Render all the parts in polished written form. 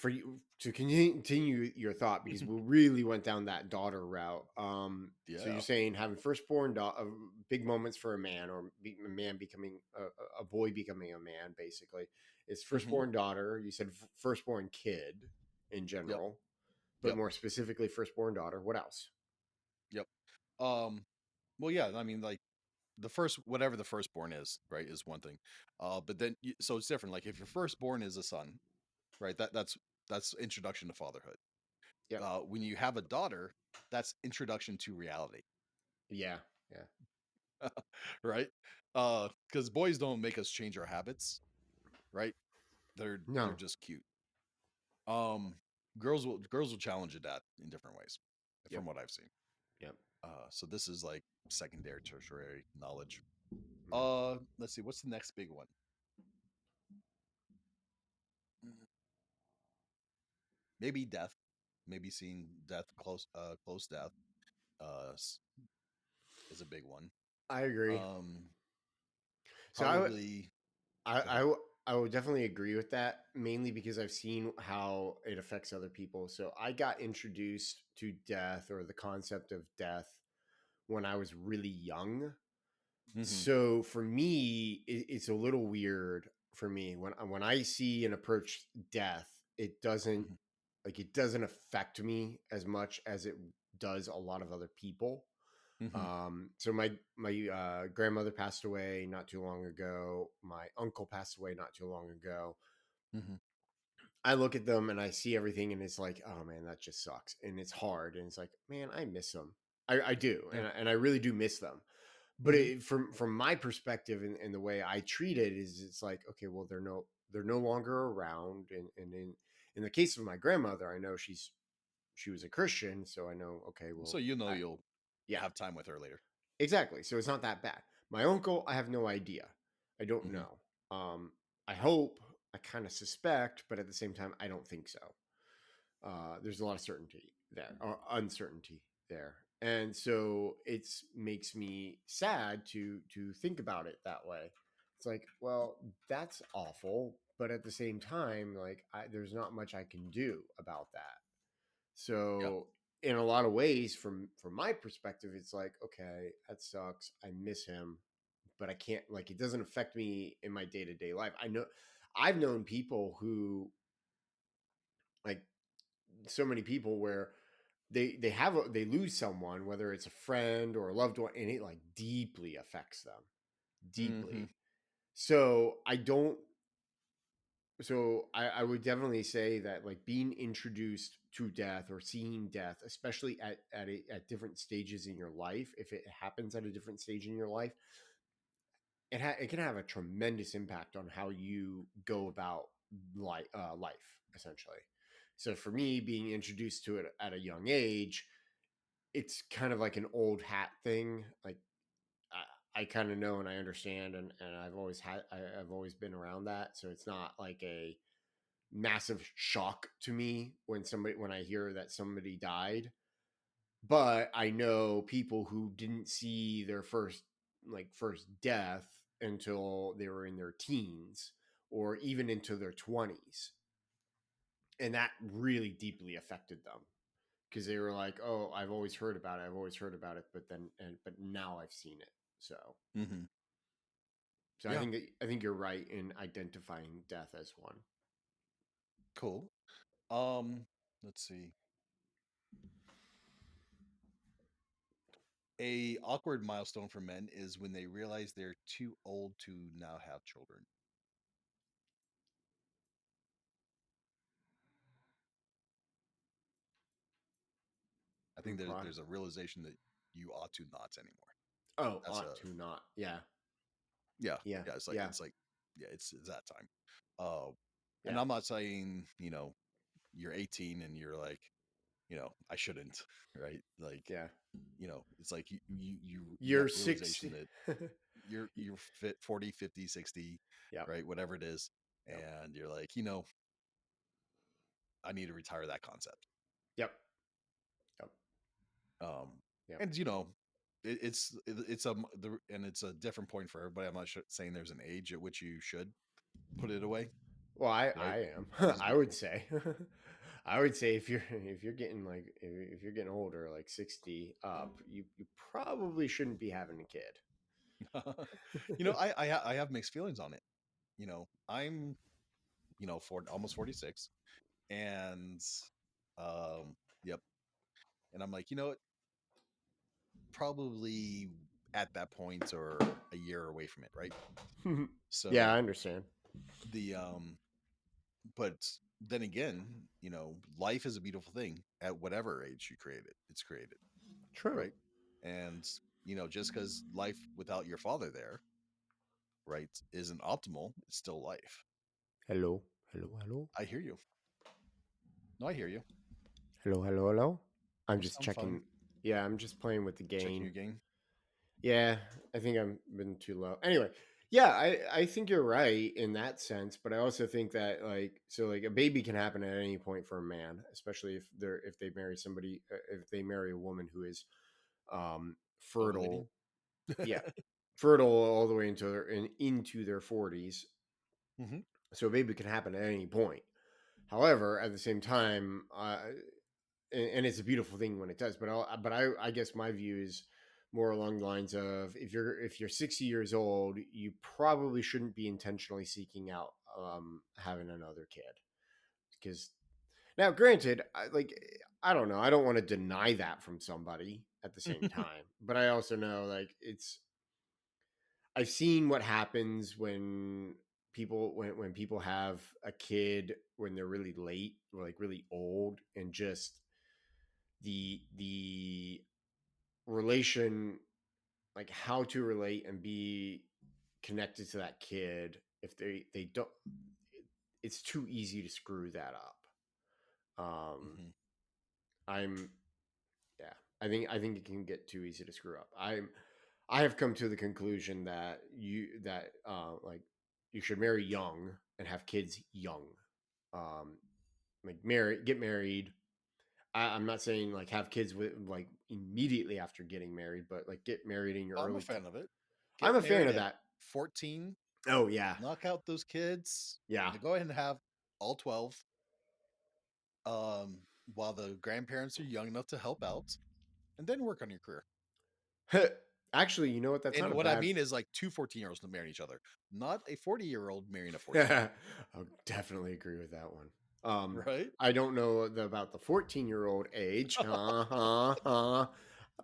for you to continue your thought because we really went down that daughter route. So you're Yeah. saying having firstborn big moments for a man, or a man becoming a boy becoming a man, basically, is Hmm. firstborn daughter. You said firstborn kid in Yep. general, but Yep. more specifically, firstborn daughter. What else? Yep. Um, well, yeah, I mean, like the first, whatever the firstborn is, right, is one thing. But then, so it's different. Like if your firstborn is a son, right, that's introduction to fatherhood. Yep. When you have a daughter, that's introduction to reality, Yeah. Yeah. right? Because boys don't make us change our habits, right? They're No. just cute. Um, girls will challenge a dad in different ways, Yep. from what I've seen. Yep. So this is like secondary, tertiary knowledge. Yeah. Let's see, what's the next big one? Mm, Maybe death. Maybe seeing death close death, is a big one. I agree. Um, So I would Probably. I, Go I, ahead. w- I would definitely agree with that, mainly because I've seen how it affects other people. So I got introduced to death or the concept of death when I was really young. Hmm. So for me, it's a little weird for me when I see and approach death. It doesn't Hmm. it doesn't affect me as much as it does a lot of other people. Hmm. So my grandmother passed away not too long ago. My uncle passed away not too long ago. Hmm. I look at them and I see everything, and it's like, oh man, that just sucks, and it's hard, and it's like, man, I miss them. I do, Yeah. and I really do miss them. But Hmm. from my perspective and the way I treat it is, it's like, okay, well, they're no longer around, and in the case of my grandmother, I know she was a Christian, so I know, okay, So well, I you'll yeah, have time with her later. exactly. So it's not that bad. My uncle, I have no idea. I don't Hmm. know. I hope, I kind of suspect, but at the same time, I don't think so. There's a lot of certainty there, or uncertainty there, and so it makes me sad to think about it that way. It's like, well, that's awful, but at the same time, like, there's not much I can do about that. Yeah. So in a lot of ways, from my perspective, it's like, okay, that sucks. I miss him, but I can't, like, it doesn't affect me in my day-to-day life. I know I've known people who, like, so many people where they lose someone, whether it's a friend or a loved one, and it like deeply affects them, Hmm. deeply. So I don't. So I would definitely say that, like, being introduced to death or seeing death, especially at different stages in your life, if it happens at a different stage in your life, it can have a tremendous impact on how you go about life, essentially. So for me, being introduced to it at a young age, it's kind of like an old hat thing. Like, I kind of know and I understand, and I've always been around that. So it's not like a massive shock to me when I hear that somebody died. But I know people who didn't see their first death until they were in their teens or even into their 20s, and that really deeply affected them because they were like, "Oh, I've always heard about it. I've always heard about it, but now I've seen it." Hmm. So Yeah. I think you're right in identifying death as one. Cool. Um, let's see. A awkward milestone for men is when they realize they're too old to now have children. I think Okay. there's a realization that you ought to not anymore. Oh, That's ought a to not. Yeah. Yeah, Yeah. yeah. It's like Yeah. yeah, it's that time. Uh, and Yeah. I'm not saying you're 18 and you're like I shouldn't, right? Like Yeah. it's like you have You're realization 60. that you're fit 40, 50, 60, Yep. right? Whatever it is, Yep. and you're like I need to retire that concept. Yep. Yep. Um, Yep. and it's and it's a different point for everybody. I'm not saying there's an age at which you should put it away. Well, right? I am. Life is I would beautiful. say, I would say if you're getting like if you're getting older, like 60 up, you probably shouldn't be having a kid. I have mixed feelings on it. I'm for almost 46, and yep, and I'm like, probably at that point or a year away from it, right? Yeah, So I understand. the but then again, life is a beautiful thing at whatever age you create it. It's created, True. right? And just because life without your father there, right, isn't optimal, it's still life. Hello, hello, hello, I hear you. No, I hear you. hello, hello, hello. I'm You just sound fine. checking. Yeah, I'm just playing with the Checking gain. your gain. Yeah, I think I'm been too low. Anyway, yeah, I think you're right in that sense, but I also think that like a baby can happen at any point for a man, especially if they marry somebody if they marry a woman who is Ovulating. fertile. Yeah, fertile all the way into their 40s. Hmm. So a baby can happen at any point. However, at the same time, and it's a beautiful thing when it does. I guess my view is more along the lines of if you're 60 years old, you probably shouldn't be intentionally seeking out having another kid because now, granted, I don't know, I don't want to deny that from somebody at the same time, but I also know like I've seen what happens when people have a kid when they're really late or like really old and just the relation like how to relate and be connected to that kid if they don't it's too easy to screw that up. Hmm. I'm Yeah, I think it can get too easy to screw up. I have come to the conclusion that like you should marry young and have kids young. um get married. I'm not saying like have kids with like immediately after getting married, but like get married in your I'm a early. fan of it. I'm Get a fan married of at that. 14, Oh yeah, knock out those kids, yeah. go ahead and have all 12, um, while the grandparents are young enough to help out, and then work on your career. Actually, you know what? That's And not a what I bad. mean is like two 14-year-olds to marry each other, not a 40-year-old marrying a 14-year-old, I'll definitely agree with that one. right? I don't know about the 14-year-old age,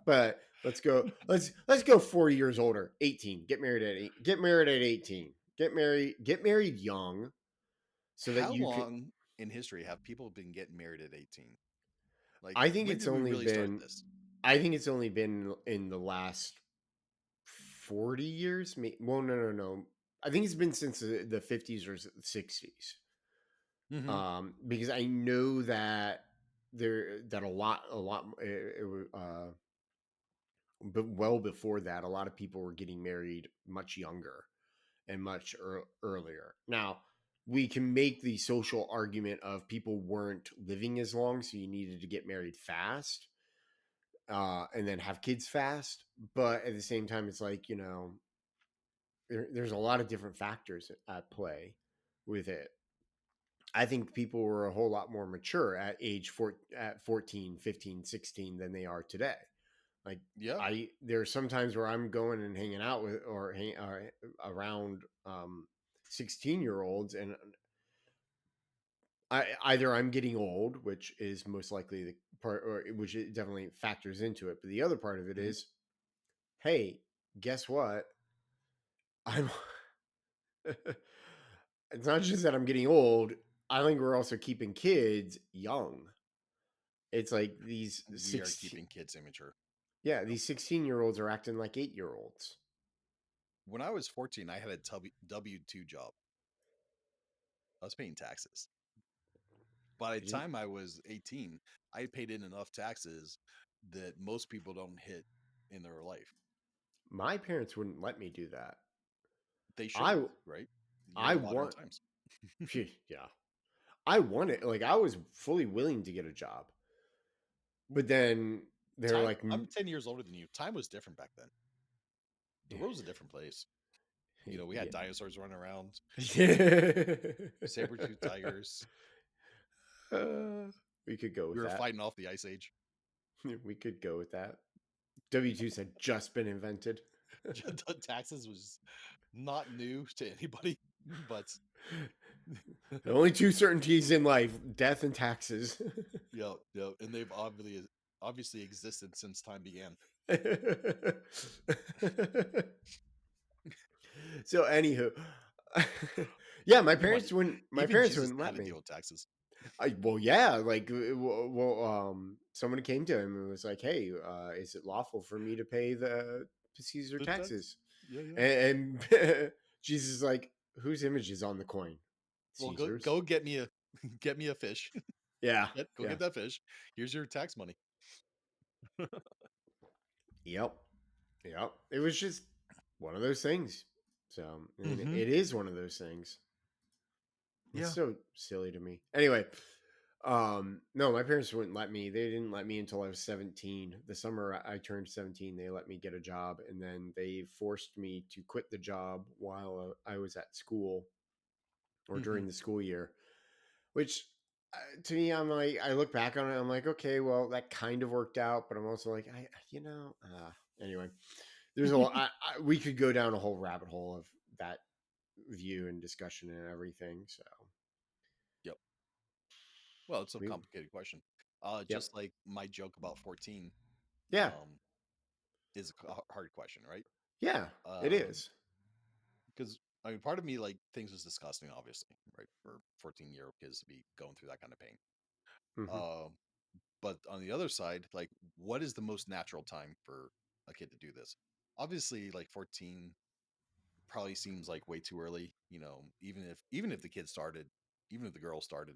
but let's go 4 years older. 18. Get married at Get married at 18. Get married young, so that How you can. long in history have people been getting married at 18? Like, I think when it's did we only really start been. this? I think it's only been in the last 40 years. Well, no. I think it's been since the 50s or 60s. Hmm. Because I know that a lot but well before that, a lot of people were getting married much younger and much earlier. Now, we can make the social argument of people weren't living as long, so you needed to get married fast and then have kids fast. But at the same time, it's like, there's a lot of different factors at play with it. I think people were a whole lot more mature at 14, 15, 16 than they are today. Like Yeah. there's sometimes where I'm going and hanging out with around 16-year-olds and either I'm getting old, which is most likely the part or which it definitely factors into it, but the other part of it Hmm. is, hey, guess what? I'm It's not just that I'm getting old. I think we're also keeping kids young. It's like these We are 16, keeping kids immature. yeah, these 16-year-olds are acting like 8-year-olds. When I was 14, I had a W-2 job. I was paying taxes. By the time I was 18, I had paid in enough taxes that most people don't hit in their life. My parents wouldn't let me do that. They shouldn't, I right? You're I in modern want times. yeah. I wanted like I was fully willing to get a job. But then they're Time, like I'm 10 years older than you. Time was different back then. The world was a different place. We had Yeah. dinosaurs running around, saber-tooth tigers. Uh, we could go We with were that. fighting off the ice age. We could go with that. W2s had just been invented. Taxes was not new to anybody, but Only two certainties in life: death and taxes. and they've obviously existed since time began. So, anywho, yeah, my Come on, parents wouldn't. My even parents Jesus wouldn't had let to deal me. with taxes. Well, yeah, like, somebody came to him and was like, "Hey, is it lawful for me to pay the Caesar The tax, taxes?" yeah, yeah. And Jesus is like, "Whose image is on the coin? Well, Caesar's." go get me a get me a fish. Yeah, Go yeah, get that fish. Here's your tax money. yep, yep. It was just one of those things. So, I mean, Mm-hmm. it is one of those things. It's Yeah. so silly to me. Anyway, no, my parents wouldn't let me. They didn't let me until I was 17. The summer I turned 17, they let me get a job, and then they forced me to quit the job while I was at school or Mm-hmm. during the school year, which to me, I'm like, I look back on it, I'm like, okay, well, that kind of worked out, but I'm also like, anyway, there's we could go down a whole rabbit hole of that view and discussion and everything. So Yep. Well, it's a we, complicated question. yep, Just like my joke about 14, yeah, um, is a hard question, right? yeah, it Um, is. because I mean, part of me like things was disgusting, obviously, right? For 14-year-old kids to be going through that kind of pain. Hmm. Um, but on the other side, like, what is the most natural time for a kid to do this? Obviously, like 14 probably seems like way too early. Even if the kid started, even if the girl started,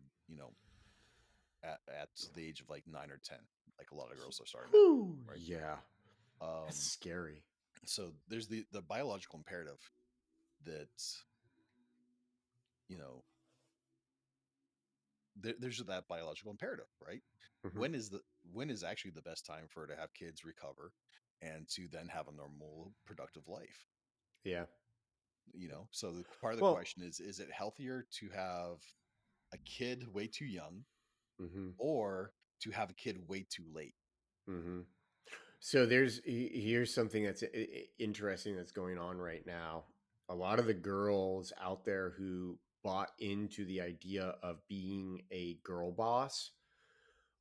at the age of like 9 or 10, like a lot of girls are starting at, Whew, right? yeah, that's Um, scary. so there's the biological imperative that you know there's that biological imperative, right? Hmm. When is actually the best time for her to have kids, recover, and to then have a normal, productive life? Yeah. So the part of the Well. question is it healthier to have a kid way too young Hmm. or to have a kid way too late? Hmm. So here's something that's interesting that's going on right now. A lot of the girls out there who bought into the idea of being a girl boss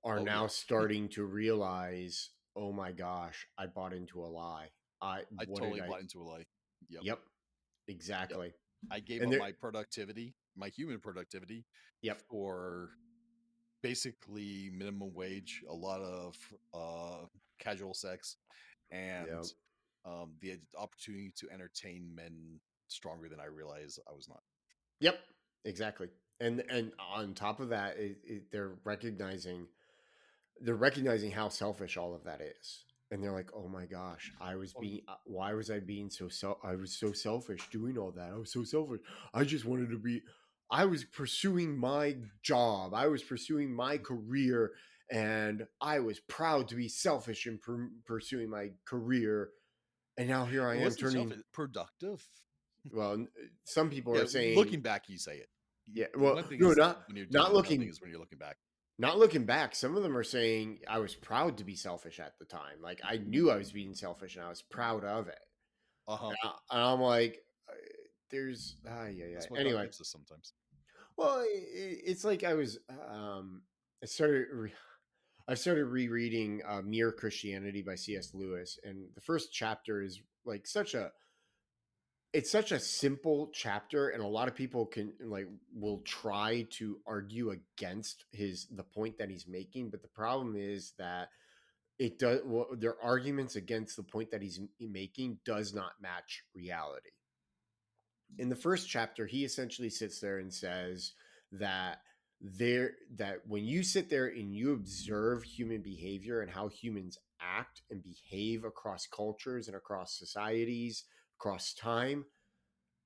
are Oh now yeah, starting to realize, oh my gosh, I bought into a lie. I I what did totally I? bought into a lie. Yep, Yep, yep. exactly. I gave And up there, my productivity, my human productivity, yep, for basically minimum wage, a lot of casual sex, and yep, the opportunity to entertain men stronger than I realized I was not. yep, exactly. And on top of that, they're recognizing how selfish all of that is, and they're like, oh my gosh, Oh, why was I being I was so selfish doing all that. I was so selfish. I just wanted to be, I was pursuing my job, I was pursuing my career, and I was proud to be selfish in pursuing my career, and now here I it am wasn't turning. selfish, productive. Well, some people are Yeah, saying, looking back, you say it. yeah, well, One thing no, is when you're doing not it. Another thing looking is when you're looking back. not looking back. Some of them are saying I was proud to be selfish at the time. Like, I knew I was being selfish and I was proud of it. Uh huh. And I'm like, there's, yeah, yeah. That's what God Anyway, gives us sometimes. well, it's like I started, I started rereading Mere Christianity by C.S. Lewis, and the first chapter is like it's such a simple chapter, and a lot of people will try to argue against the point that he's making, but the problem is that their arguments against the point that he's making does not match reality. In the first chapter, he essentially sits there and says that that when you sit there and you observe human behavior and how humans act and behave across cultures and across societies, across time,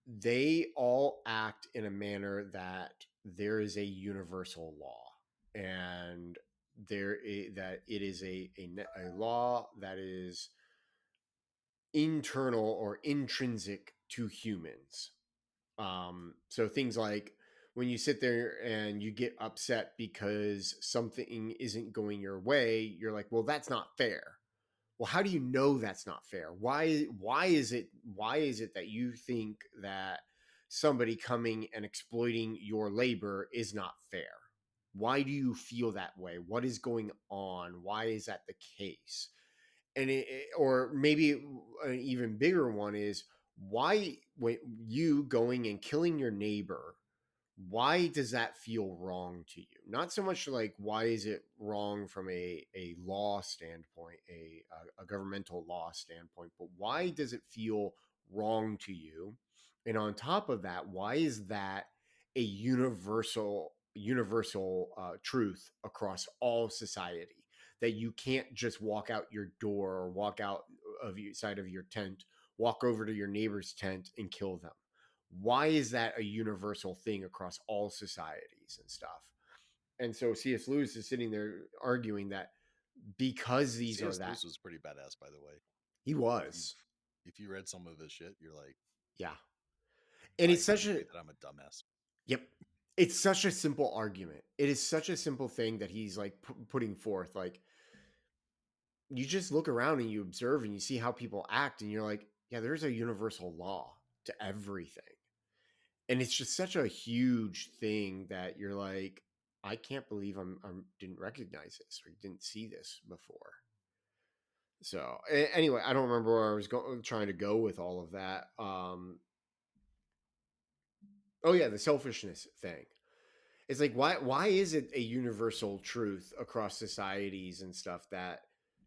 they all act in a manner that there is a universal law, and that it is a law that is internal or intrinsic to humans. So things like when you sit there and you get upset because something isn't going your way, you're like, well, that's not fair. Well, how do you know that's not fair? Why is it that you think that somebody coming and exploiting your labor is not fair? Why do you feel that way? What is going on? Why is that the case? Or maybe an even bigger one is, why, when you going and killing your neighbor, why does that feel wrong to you? Not so much like why is it wrong from a law standpoint, a governmental law standpoint, but why does it feel wrong to you? And on top of that, why is that a universal truth across all society, that you can't just walk out your door or walk out of your side of your tent, walk over to your neighbor's tent and kill them? Why is that a universal thing across all societies and stuff? And so C.S. Lewis is sitting there arguing that because these are C.S. that, Lewis was pretty badass, by the way. he If you was, if you read some of his shit, you're like, yeah. And I it's can such agree a, that I'm a dumbass. yep, it's such a simple argument. It is such a simple thing that he's like putting forth. Like, you just look around and you observe and you see how people act, and you're like, yeah, there's a universal law to everything. And it's just such a huge thing that you're like, I can't believe I didn't recognize this or didn't see this before. So anyway, I don't remember where I was trying to go with all of that. Oh yeah, the selfishness thing. It's like, why is it a universal truth across societies and stuff that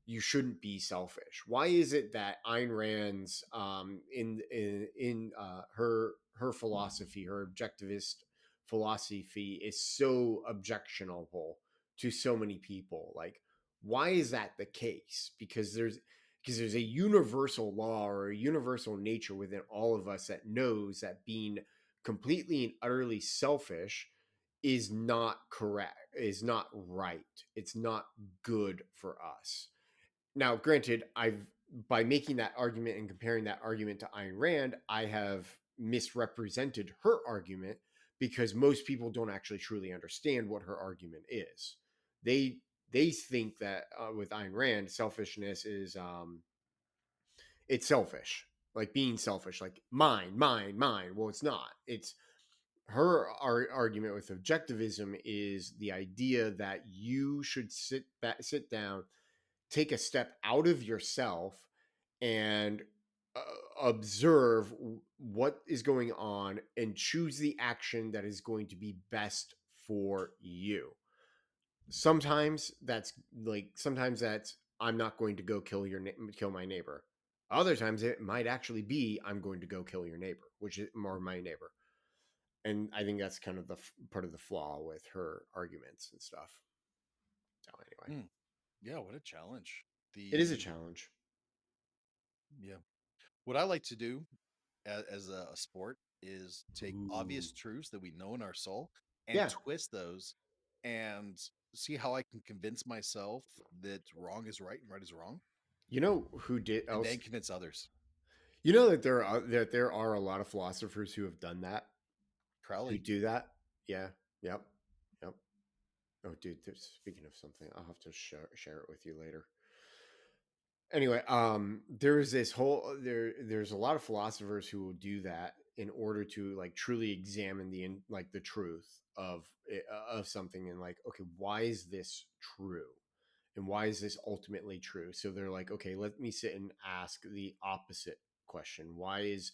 you shouldn't be selfish? Why is it that Ayn Rand's in her philosophy, her objectivist philosophy, is so objectionable to so many people? Like, why is that the case? Because there's a universal law or a universal nature within all of us that knows that being completely and utterly selfish is not correct, is not right. It's not good for us. Now, granted, I've by making that argument and comparing that argument to Ayn Rand, I have misrepresented her argument, because most people don't actually truly understand what her argument is. They they think that with Ayn Rand, selfishness is it's selfish, like being selfish, like mine, mine, mine. Well, it's not. It's her argument with objectivism is the idea that you should sit down, take a step out of yourself, and uh, observe what is going on and choose the action that is going to be best for you. Sometimes that's I'm not going to go kill my neighbor. Other times it might actually be I'm going to go kill your neighbor, which is more my neighbor. And I think that's kind of the part of the flaw with her arguments and stuff. So anyway, Hmm. Yeah, what a challenge. it is a The challenge. yeah, what I like to do as a sport is take Ooh, obvious truths that we know in our soul and yeah. twist those and see how I can convince myself that wrong is right and right is wrong, You know who did and else? then convince others. You know that there are a lot of philosophers who have done that, who Crowley. do that. Yeah. Yep. Yep. Oh, dude. Speaking of something, I'll have to share it with you later. Anyway, there's this whole there's a lot of philosophers who will do that in order to like truly examine like the truth of something, and like, okay, why is this true, and why is this ultimately true? So they're like, okay, let me sit and ask the opposite question. Why is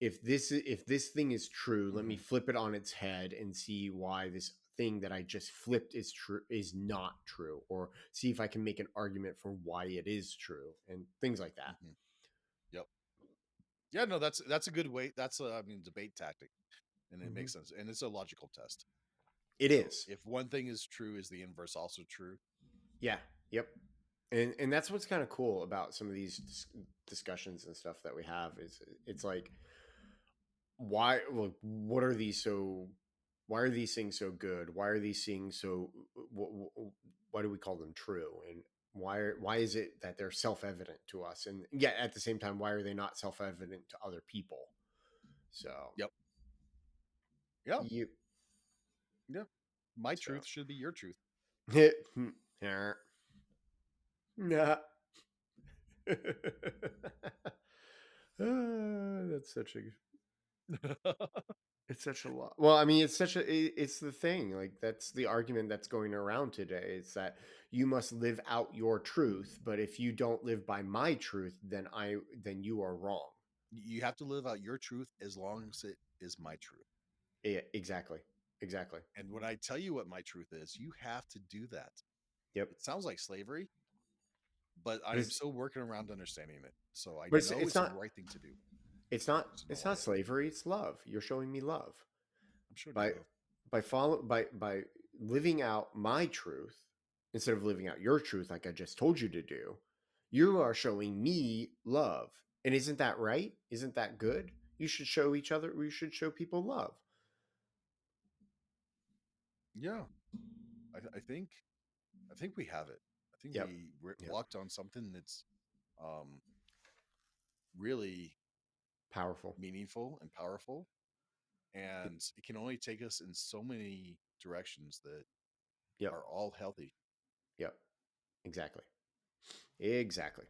if this thing is true, let me Hmm. flip it on its head and see why this thing that I just flipped is not true, or see if I can make an argument for why it is true, and things like that. Hmm. Yep. Yeah, no, that's a good way. That's a, I mean, debate tactic, and it Mm-hmm. makes sense, and it's a logical test. It is. If one thing is true, is the inverse also true? Yeah. Yep. And that's what's kind of cool about some of these discussions and stuff that we have, is it's like, why, like, what are these so why are these things so good? Why are these things so why do we call them true? And why is it that they're self-evident to us? And yet at the same time, why are they not self-evident to other people? So Yep. Yeah. you Yeah. My so truth should be your truth. nah. That's such a it's such a lot. Well, I mean, it's the thing. Like that's the argument that's going around today. It's that you must live out your truth, but if you don't live by my truth, then you are wrong. You have to live out your truth as long as it is my truth. Yeah, exactly. Exactly. And when I tell you what my truth is, you have to do that. Yep. It sounds like slavery, but But I'm still working around understanding it. So I it's know it's the right thing to do. Just know it's I not am. slavery, it's love. You're showing me love. I'm showing you by love. by living out my truth instead of living out your truth like I just told you to do. You are showing me love. And isn't that right? Isn't that good? You should show each other, we should show people love. Yeah. I think we have it. I think Yep. we're Yep. walked on something that's um really Powerful. meaningful and powerful, and it can only take us in so many directions that Yep. are all healthy. Yep. Exactly. Exactly.